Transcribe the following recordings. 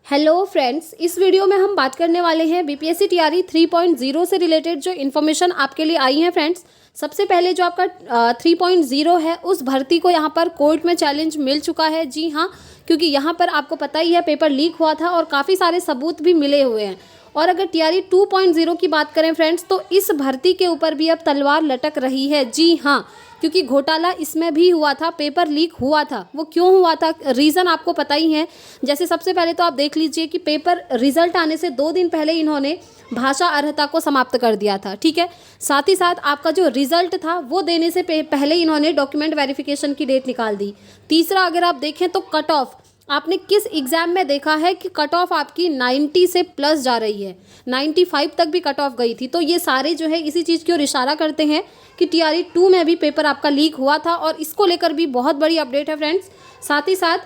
Hello friends, इस video में हम बात करने वाले हैं बीपीएससी टीआरई 3.0 से रिलेटेड जो इन्फॉर्मेशन आपके लिए आई है फ्रेंड्स। सबसे पहले जो आपका 3.0 है उस भर्ती को यहाँ पर कोर्ट में चैलेंज मिल चुका है। जी हाँ, क्योंकि यहाँ पर आपको पता ही है पेपर लीक हुआ था और काफ़ी सारे सबूत भी मिले हुए हैं। और अगर टीआरई 2.0 की बात करें फ्रेंड्स, तो इस भर्ती के ऊपर भी अब तलवार लटक रही है। जी हाँ, क्योंकि घोटाला इसमें भी हुआ था, पेपर लीक हुआ था। वो क्यों हुआ था, रीज़न आपको पता ही है। जैसे सबसे पहले तो आप देख लीजिए कि पेपर रिजल्ट आने से 2 दिन पहले इन्होंने भाषा अर्हता को समाप्त कर दिया था। ठीक है, साथ ही साथ आपका जो रिजल्ट था वो देने से पहले इन्होंने डॉक्यूमेंट वेरिफिकेशन की डेट निकाल दी। तीसरा, अगर आप देखें तो कट ऑफ, आपने किस एग्जाम में देखा है कि कट ऑफ आपकी 90 से प्लस जा रही है, 95 तक भी कट ऑफ गई थी। तो ये सारे जो है इसी चीज़ की ओर इशारा करते हैं कि टीआरई 2 में भी पेपर आपका लीक हुआ था और इसको लेकर भी बहुत बड़ी अपडेट है फ्रेंड्स। साथ ही साथ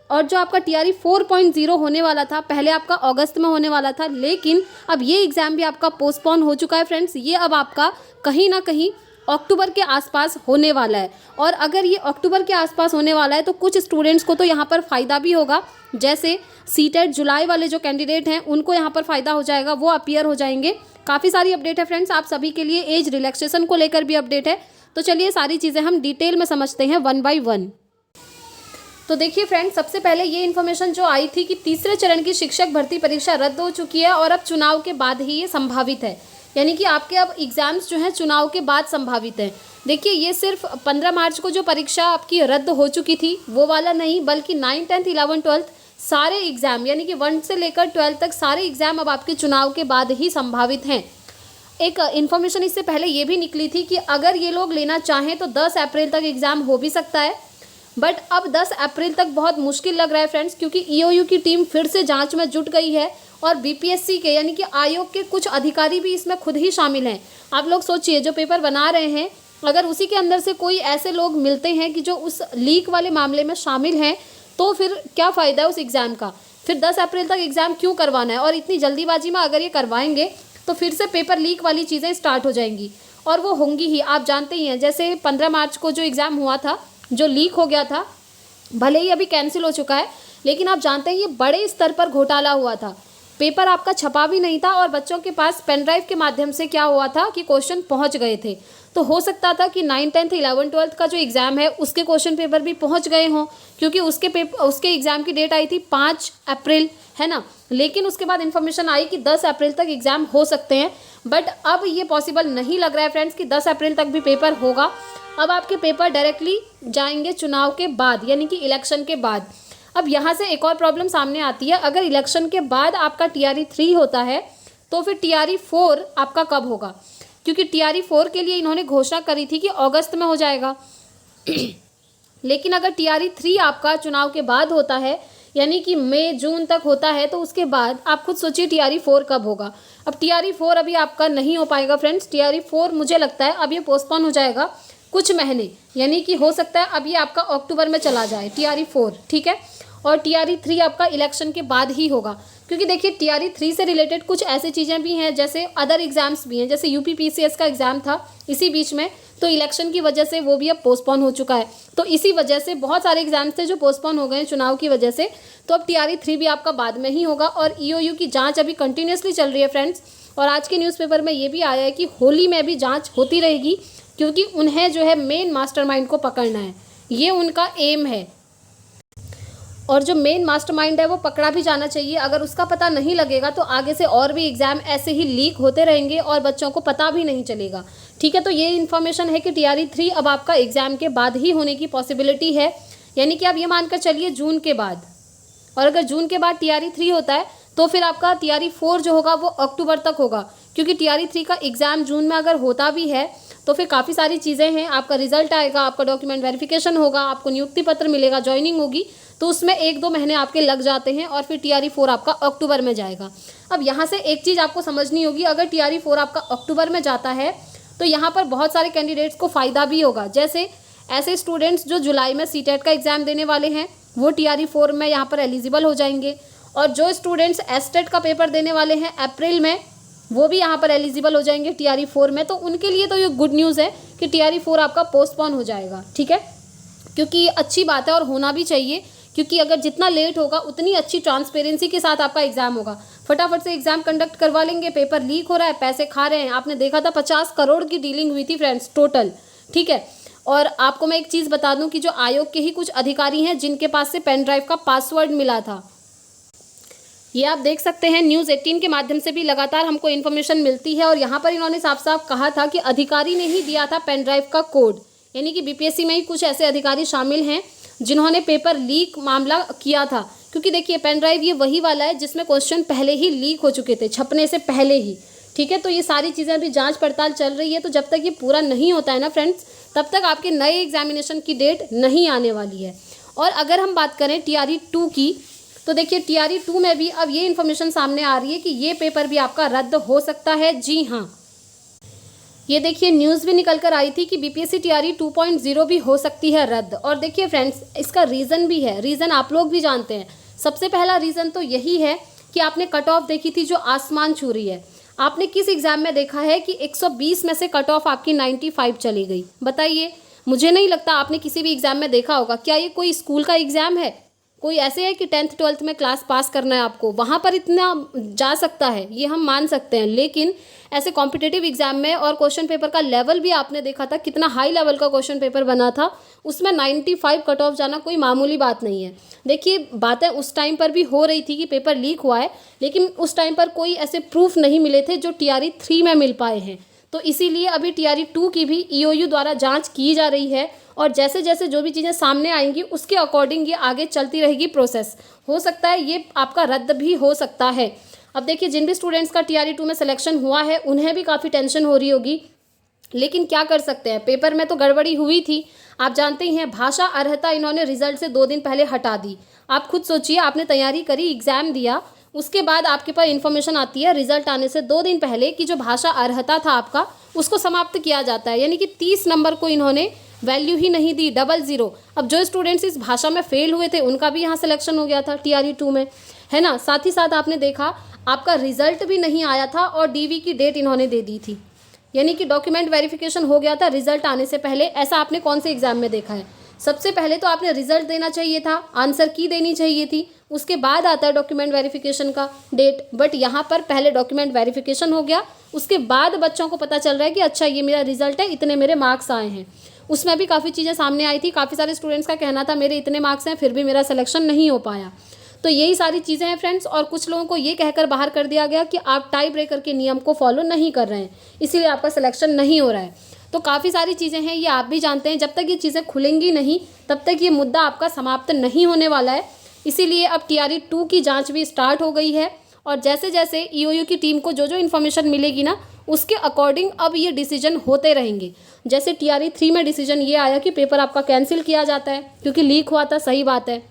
और जो आपका टीआरई 4.0 होने वाला था, पहले आपका अगस्त में होने वाला था, लेकिन अब ये एग्ज़ाम भी आपका पोस्टपोन हो चुका है फ्रेंड्स। ये अब आपका कहीं ना कहीं अक्टूबर के आसपास होने वाला है। और अगर ये अक्टूबर के आसपास होने वाला है तो कुछ स्टूडेंट्स को तो यहाँ पर फ़ायदा भी होगा। जैसे सीटेट जुलाई वाले जो कैंडिडेट हैं उनको यहाँ पर फ़ायदा हो जाएगा, वो अपीयर हो जाएंगे। काफ़ी सारी अपडेट है फ्रेंड्स, आप सभी के लिए एज रिलैक्सेशन को लेकर भी अपडेट है। तो चलिए सारी चीज़ें हम डिटेल में समझते हैं वन बाय वन। तो देखिए फ्रेंड्स, सबसे पहले ये इन्फॉर्मेशन जो आई थी कि तीसरे चरण की शिक्षक भर्ती परीक्षा रद्द हो चुकी है और अब चुनाव के बाद ही ये संभावित है। यानी कि आपके अब एग्ज़ाम्स जो हैं चुनाव के बाद संभावित हैं। देखिए, ये सिर्फ 15 मार्च को जो परीक्षा आपकी रद्द हो चुकी थी वो वाला नहीं, बल्कि 9, 10, 11, 12 सारे एग्ज़ाम, यानी कि 1 से लेकर 12 तक सारे एग्ज़ाम अब आपके चुनाव के बाद ही संभावित हैं। एक इन्फॉर्मेशन इससे पहले ये भी निकली थी कि अगर ये लोग लेना चाहें तो 10 अप्रैल तक एग्ज़ाम हो भी सकता है, बट अब 10 अप्रैल तक बहुत मुश्किल लग रहा है फ्रेंड्स, क्योंकि ईओयू की टीम फिर से जांच में जुट गई है और बीपीएससी के यानी कि आयोग के कुछ अधिकारी भी इसमें खुद ही शामिल हैं। आप लोग सोचिए, जो पेपर बना रहे हैं, अगर उसी के अंदर से कोई ऐसे लोग मिलते हैं कि जो उस लीक वाले मामले में शामिल हैं, तो फिर क्या फ़ायदा है उस एग्ज़ाम का। फिर 10 अप्रैल तक एग्ज़ाम क्यों करवाना है, और इतनी जल्दीबाजी में अगर ये करवाएंगे तो फिर से पेपर लीक वाली चीज़ें स्टार्ट हो जाएंगी और वो होंगी ही। आप जानते ही हैं, जैसे 15 मार्च को जो एग्ज़ाम हुआ था, जो लीक हो गया था, भले ही अभी कैंसिल हो चुका है, लेकिन आप जानते हैं ये बड़े स्तर पर घोटाला हुआ था। पेपर आपका छपा भी नहीं था और बच्चों के पास पेन ड्राइव के माध्यम से क्या हुआ था कि क्वेश्चन पहुंच गए थे। तो हो सकता था कि 9, 10, 11, 12 का जो एग्ज़ाम है उसके क्वेश्चन पेपर भी पहुंच गए हों, क्योंकि उसके एग्ज़ाम की डेट आई थी 5 अप्रैल, है ना। लेकिन उसके बाद इन्फॉर्मेशन आई कि 10 अप्रैल तक एग्ज़ाम हो सकते हैं, बट अब ये पॉसिबल नहीं लग रहा है फ्रेंड्स कि 10 अप्रैल तक भी पेपर होगा। अब आपके पेपर डायरेक्टली जाएंगे चुनाव के बाद, यानी कि इलेक्शन के बाद। अब यहाँ से एक और प्रॉब्लम सामने आती है, अगर इलेक्शन के बाद आपका टीआरई 3 होता है तो फिर टीआरई 4 आपका कब होगा, क्योंकि टीआरई 4 के लिए इन्होंने घोषणा करी थी कि अगस्त में हो जाएगा। लेकिन अगर टीआरई 3 आपका चुनाव के बाद होता है, यानी कि मई जून तक होता है, तो उसके बाद आप खुद सोचिए टीआरई 4 कब होगा। अब टीआरई 4 अभी आपका नहीं हो पाएगा फ्रेंड्स। टीआरई 4 मुझे लगता है अब ये पोस्टपोन हो जाएगा कुछ महीने, यानी कि हो सकता है अब ये आपका अक्टूबर में चला जाए टीआरई 4, ठीक है। और टीआरई 3 आपका इलेक्शन के बाद ही होगा, क्योंकि देखिए टीआरई 3 से रिलेटेड कुछ ऐसी चीज़ें भी हैं, जैसे अदर एग्जाम्स भी हैं, जैसे यूपीपीसीएस का एग्ज़ाम था इसी बीच में, तो इलेक्शन की वजह से वो भी अब पोस्टपोन हो चुका है। तो इसी वजह से बहुत सारे एग्जाम्स थे जो पोस्टपोन हो गए हैं चुनाव की वजह से। तो अब टीआरई 3 भी आपका बाद में ही होगा। और ईओयू की जाँच अभी कंटिन्यूसली चल रही है फ्रेंड्स, और आज के न्यूज़पेपर में ये भी आया है कि होली में भी जाँच होती रहेगी, क्योंकि उन्हें जो है मेन मास्टरमाइंड को पकड़ना है, ये उनका एम है। और जो मेन मास्टरमाइंड है वो पकड़ा भी जाना चाहिए। अगर उसका पता नहीं लगेगा तो आगे से और भी एग्ज़ाम ऐसे ही लीक होते रहेंगे और बच्चों को पता भी नहीं चलेगा, ठीक है। तो ये इन्फॉर्मेशन है कि टीआरई 3 अब आपका एग्ज़ाम के बाद ही होने की पॉसिबिलिटी है, यानी कि आप ये मानकर चलिए जून के बाद। और अगर जून के बाद टीआरई 3 होता है तो फिर आपका टीआरई 4 जो होगा वो अक्टूबर तक होगा, क्योंकि टीआरई 3 का एग्ज़ाम जून में अगर होता भी है तो फिर काफ़ी सारी चीज़ें हैं। आपका रिजल्ट आएगा, आपका डॉक्यूमेंट वेरिफिकेशन होगा, आपको नियुक्ति पत्र मिलेगा, ज्वाइनिंग होगी, तो उसमें 1-2 महीने आपके लग जाते हैं और फिर टीआरई 4 आपका अक्टूबर में जाएगा। अब यहाँ से एक चीज़ आपको समझनी होगी, अगर टीआरई 4 आपका अक्टूबर में जाता है तो यहाँ पर बहुत सारे कैंडिडेट्स को फ़ायदा भी होगा। जैसे ऐसे स्टूडेंट्स जो जुलाई में सीटेट का एग्ज़ाम देने वाले हैं वो टीआरई 4 में यहाँ पर एलिजिबल हो जाएंगे, और जो स्टूडेंट्स एस्टेट का पेपर देने वाले हैं अप्रैल में वो भी यहाँ पर एलिजिबल हो जाएंगे टीआरई 4 में। तो उनके लिए तो ये गुड न्यूज़ है कि टीआरई 4 आपका पोस्टपोन हो जाएगा, ठीक है, क्योंकि ये अच्छी बात है और होना भी चाहिए, क्योंकि अगर जितना लेट होगा उतनी अच्छी ट्रांसपेरेंसी के साथ आपका एग्जाम होगा। फटाफट से एग्जाम कंडक्ट करवा लेंगे, पेपर लीक हो रहा है, पैसे खा रहे हैं। आपने देखा था 50 करोड़ की डीलिंग हुई थी फ्रेंड्स टोटल, ठीक है। और आपको मैं एक चीज़ बता दूं कि जो आयोग के ही कुछ अधिकारी हैं जिनके पास से पेन ड्राइव का पासवर्ड मिला था, ये आप देख सकते हैं। न्यूज़ 18 के माध्यम से भी लगातार हमको इन्फॉर्मेशन मिलती है और यहाँ पर इन्होंने साफ साफ कहा था कि अधिकारी ने ही दिया था पेन ड्राइव का कोड, यानी कि बीपीएससी में ही कुछ ऐसे अधिकारी शामिल हैं जिन्होंने पेपर लीक मामला किया था। क्योंकि देखिए पेन ड्राइव ये वही वाला है जिसमें क्वेश्चन पहले ही लीक हो चुके थे, छपने से पहले ही, ठीक है। तो ये सारी चीज़ें अभी जांच पड़ताल चल रही है। तो जब तक ये पूरा नहीं होता है ना फ्रेंड्स, तब तक आपके नए एग्जामिनेशन की डेट नहीं आने वाली है। और अगर हम बात करें TRE 2 की, तो देखिए TRE 2 में भी अब ये इन्फॉर्मेशन सामने आ रही है कि ये पेपर भी आपका रद्द हो सकता है। जी हाँ, ये देखिए न्यूज़ भी निकल कर आई थी कि बीपीएससी TRE 2.0 भी हो सकती है रद्द। और देखिए फ्रेंड्स, इसका रीज़न भी है, रीज़न आप लोग भी जानते हैं। सबसे पहला रीज़न तो यही है कि आपने कट ऑफ देखी थी जो आसमान छू रही है। आपने किस एग्ज़ाम में देखा है कि 120 में से कट ऑफ आपकी 95 चली गई? बताइए, मुझे नहीं लगता आपने किसी भी एग्ज़ाम में देखा होगा। क्या ये कोई स्कूल का एग्ज़ाम है? कोई ऐसे है कि 10th 12th में क्लास पास करना है आपको, वहाँ पर इतना जा सकता है, ये हम मान सकते हैं। लेकिन ऐसे कॉम्पिटिटिव एग्जाम में और क्वेश्चन पेपर का लेवल भी आपने देखा था, कितना हाई लेवल का क्वेश्चन पेपर बना था, उसमें 95 कट ऑफ जाना कोई मामूली बात नहीं है। देखिए बातें उस टाइम पर भी हो रही थी कि पेपर लीक हुआ है, लेकिन उस टाइम पर कोई ऐसे प्रूफ नहीं मिले थे जो TRE 3 में मिल पाए हैं। तो इसीलिए अभी TRE 2 की भी EOU द्वारा जांच की जा रही है और जैसे जैसे जो भी चीज़ें सामने आएंगी उसके अकॉर्डिंग ये आगे चलती रहेगी प्रोसेस। हो सकता है ये आपका रद्द भी हो सकता है। अब देखिए जिन भी स्टूडेंट्स का TRE 2 में सिलेक्शन हुआ है उन्हें भी काफ़ी टेंशन हो रही होगी, लेकिन क्या कर सकते हैं, पेपर में तो गड़बड़ी हुई थी। आप जानते ही हैं, भाषा अर्हता इन्होंने रिजल्ट से 2 दिन पहले हटा दी। आप खुद सोचिए, आपने तैयारी करी, एग्ज़ाम दिया, उसके बाद आपके पास इन्फॉर्मेशन आती है रिजल्ट आने से 2 दिन पहले कि जो भाषा अर्हता था आपका उसको समाप्त किया जाता है, यानी कि 30 नंबर को इन्होंने वैल्यू ही नहीं दी, 00। अब जो स्टूडेंट्स इस भाषा में फेल हुए थे उनका भी यहाँ सिलेक्शन हो गया था TRE 2 में, है ना। साथ ही साथ आपने देखा आपका रिजल्ट भी नहीं आया था और DV की डेट इन्होंने दे दी थी, यानी कि डॉक्यूमेंट वेरिफिकेशन हो गया था रिजल्ट आने से पहले। ऐसा आपने कौन से एग्जाम में देखा है? सबसे पहले तो आपने रिजल्ट देना चाहिए था, आंसर की देनी चाहिए थी, उसके बाद आता है डॉक्यूमेंट वेरिफिकेशन का डेट। बट यहाँ पर पहले डॉक्यूमेंट वेरिफिकेशन हो गया, उसके बाद बच्चों को पता चल रहा है कि अच्छा ये मेरा रिजल्ट है, इतने मेरे मार्क्स आए हैं। उसमें भी काफ़ी चीज़ें सामने आई थी, काफ़ी सारे स्टूडेंट्स का कहना था मेरे इतने मार्क्स हैं फिर भी मेरा सिलेक्शन नहीं हो पाया। तो यही सारी चीज़ें हैं फ्रेंड्स। और कुछ लोगों को ये कहकर बाहर कर दिया गया कि आप टाई ब्रेकर के नियम को फॉलो नहीं कर रहे हैं, इसीलिए आपका सिलेक्शन नहीं हो रहा है। तो काफ़ी सारी चीज़ें हैं, ये आप भी जानते हैं। जब तक ये चीज़ें खुलेंगी नहीं तब तक ये मुद्दा आपका समाप्त नहीं होने वाला है। इसीलिए अब TRE 2 की जांच भी स्टार्ट हो गई है और जैसे जैसे EOU की टीम को जो जो इन्फॉर्मेशन मिलेगी ना उसके अकॉर्डिंग अब ये डिसीजन होते रहेंगे। जैसे TRE 3 में डिसीजन ये आया कि पेपर आपका कैंसिल किया जाता है क्योंकि लीक हुआ था, सही बात है।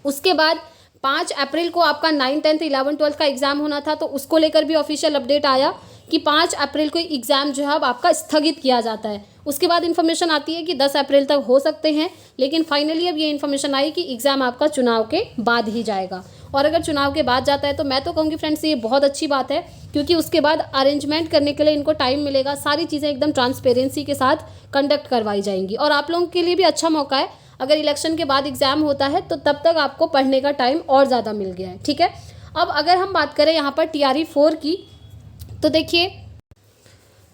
उसके बाद 5 अप्रैल को आपका 9, 10, 11, 12 का एग्ज़ाम होना था, तो उसको लेकर भी ऑफिशियल अपडेट आया कि 5 अप्रैल को एग्ज़ाम जो है अब आपका स्थगित किया जाता है। उसके बाद इन्फॉर्मेशन आती है कि 10 अप्रैल तक हो सकते हैं, लेकिन फाइनली अब ये इन्फॉर्मेशन आई कि एग्ज़ाम आपका चुनाव के बाद ही जाएगा। और अगर चुनाव के बाद जाता है तो मैं तो कहूँगी फ्रेंड्स ये बहुत अच्छी बात है, क्योंकि उसके बाद अरेंजमेंट करने के लिए इनको टाइम मिलेगा, सारी चीज़ें एकदम ट्रांसपेरेंसी के साथ कंडक्ट करवाई जाएंगी और आप लोगों के लिए भी अच्छा मौका है। अगर इलेक्शन के बाद एग्ज़ाम होता है तो तब तक आपको पढ़ने का टाइम और ज़्यादा मिल गया है, ठीक है। अब अगर हम बात करें यहाँ पर TRE 4 की, तो देखिए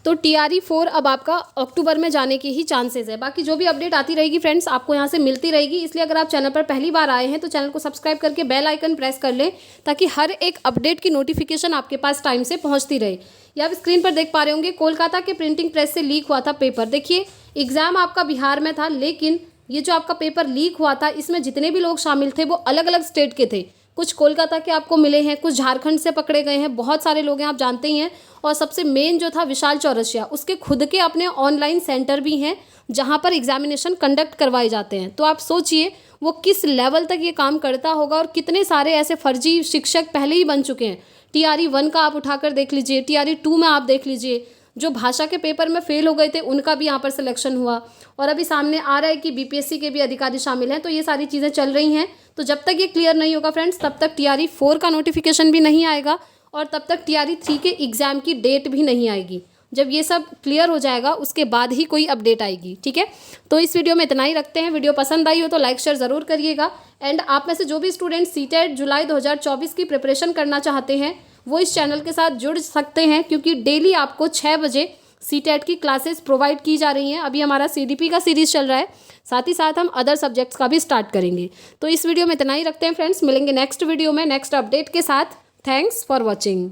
तो TRE 4 अब आपका अक्टूबर में जाने के ही चांसेस है। बाकी जो भी अपडेट आती रहेगी फ्रेंड्स आपको यहाँ से मिलती रहेगी, इसलिए अगर आप चैनल पर पहली बार आए हैं तो चैनल को सब्सक्राइब करके बेल आइकन प्रेस कर लें ताकि हर एक अपडेट की नोटिफिकेशन आपके पास टाइम से पहुँचती रहे। ये आप स्क्रीन पर देख पा रहे होंगे, कोलकाता के प्रिंटिंग प्रेस से लीक हुआ था पेपर। देखिए एग्ज़ाम आपका बिहार में था, लेकिन ये जो आपका पेपर लीक हुआ था इसमें जितने भी लोग शामिल थे वो अलग अलग स्टेट के थे। कुछ कोलकाता के आपको मिले हैं, कुछ झारखंड से पकड़े गए हैं, बहुत सारे लोग हैं, आप जानते ही हैं। और सबसे मेन जो था विशाल चौरसिया, उसके खुद के अपने ऑनलाइन सेंटर भी हैं जहां पर एग्जामिनेशन कंडक्ट करवाए जाते हैं। तो आप सोचिए वो किस लेवल तक ये काम करता होगा और कितने सारे ऐसे फर्जी शिक्षक पहले ही बन चुके हैं। TRE 1 का आप उठाकर देख लीजिए, TRE 2 में आप देख लीजिए, जो भाषा के पेपर में फेल हो गए थे उनका भी यहाँ पर सिलेक्शन हुआ। और अभी सामने आ रहा है कि BPSC के भी अधिकारी शामिल हैं। तो ये सारी चीज़ें चल रही हैं। तो जब तक ये क्लियर नहीं होगा फ्रेंड्स तब तक TRE 4 का नोटिफिकेशन भी नहीं आएगा और तब तक TRE 3 के एग्ज़ाम की डेट भी नहीं आएगी। जब ये सब क्लियर हो जाएगा उसके बाद ही कोई अपडेट आएगी, ठीक है। तो इस वीडियो में इतना ही रखते हैं। वीडियो पसंद आई हो तो लाइक शेयर ज़रूर करिएगा। एंड आप में से जो भी स्टूडेंट सीटेट जुलाई 2024 की प्रिपरेशन करना चाहते हैं वो इस चैनल के साथ जुड़ सकते हैं, क्योंकि डेली आपको 6 बजे सीटेट की क्लासेस प्रोवाइड की जा रही हैं। अभी हमारा सीडीपी का सीरीज़ चल रहा है, साथ ही साथ हम अदर सब्जेक्ट्स का भी स्टार्ट करेंगे। तो इस वीडियो में इतना ही रखते हैं फ्रेंड्स, मिलेंगे नेक्स्ट वीडियो में नेक्स्ट अपडेट के साथ। Thanks for watching.